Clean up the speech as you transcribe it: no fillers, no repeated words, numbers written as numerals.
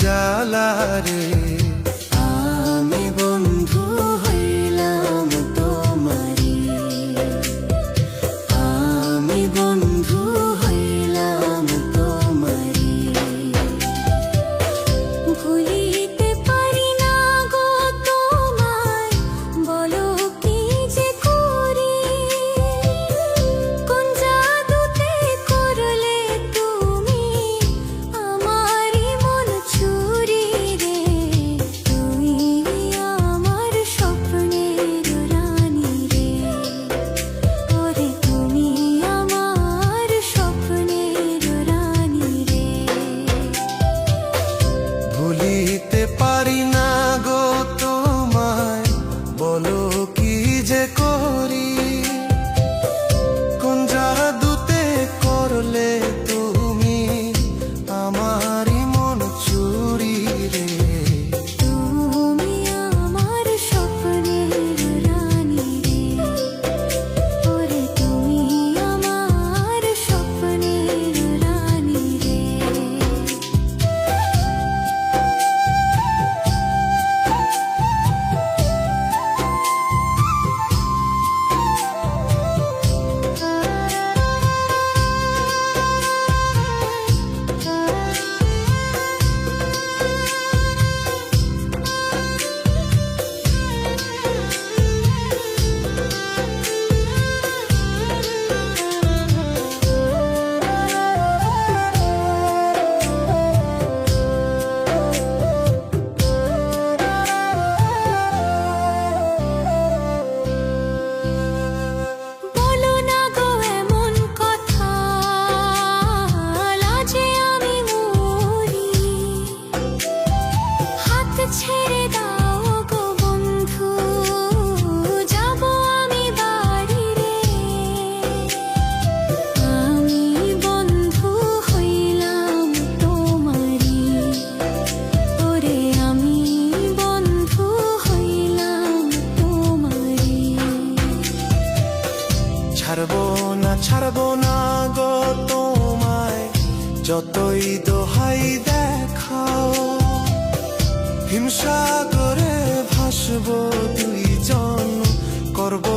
জ্বালা রে। আমি বন্ধু হইলাম তোমারি, আমি বন্ধু হইলাম তোমারি। ভুলিতে পারি না গো তোমায়, বলো কি যে করি। কোন জাদুতে করলে তুমি আমারই মন চুরি রে। তুমি আমার স্বপ্নের রানী রে, ওরে তুমি আমার স্বপ্নের রানী রে। ভুলিতে পারি না গো তোমায়, বলো কি যে করি। কোন জাদুতে করলে তুমি আমারই মন চুরি রে। তুমি আমার স্বপ্নের রানী রে, ওরে তুমি আমার স্বপ্নের রানী রে। বলো না গো এমন কথা, লাজে আমি মরি। হাত ছেড়ে দাও গো বন্ধু, যাব আমি বাড়ি রে। আমি বন্ধু হইলাম তোমারি, ওরে আমি বন্ধু হইলাম তোমারি। ছাড়বো না গো তোমায়, যতই দোহাই দেখাও। হিমসাগরে ভাসবো দুইজন, করবো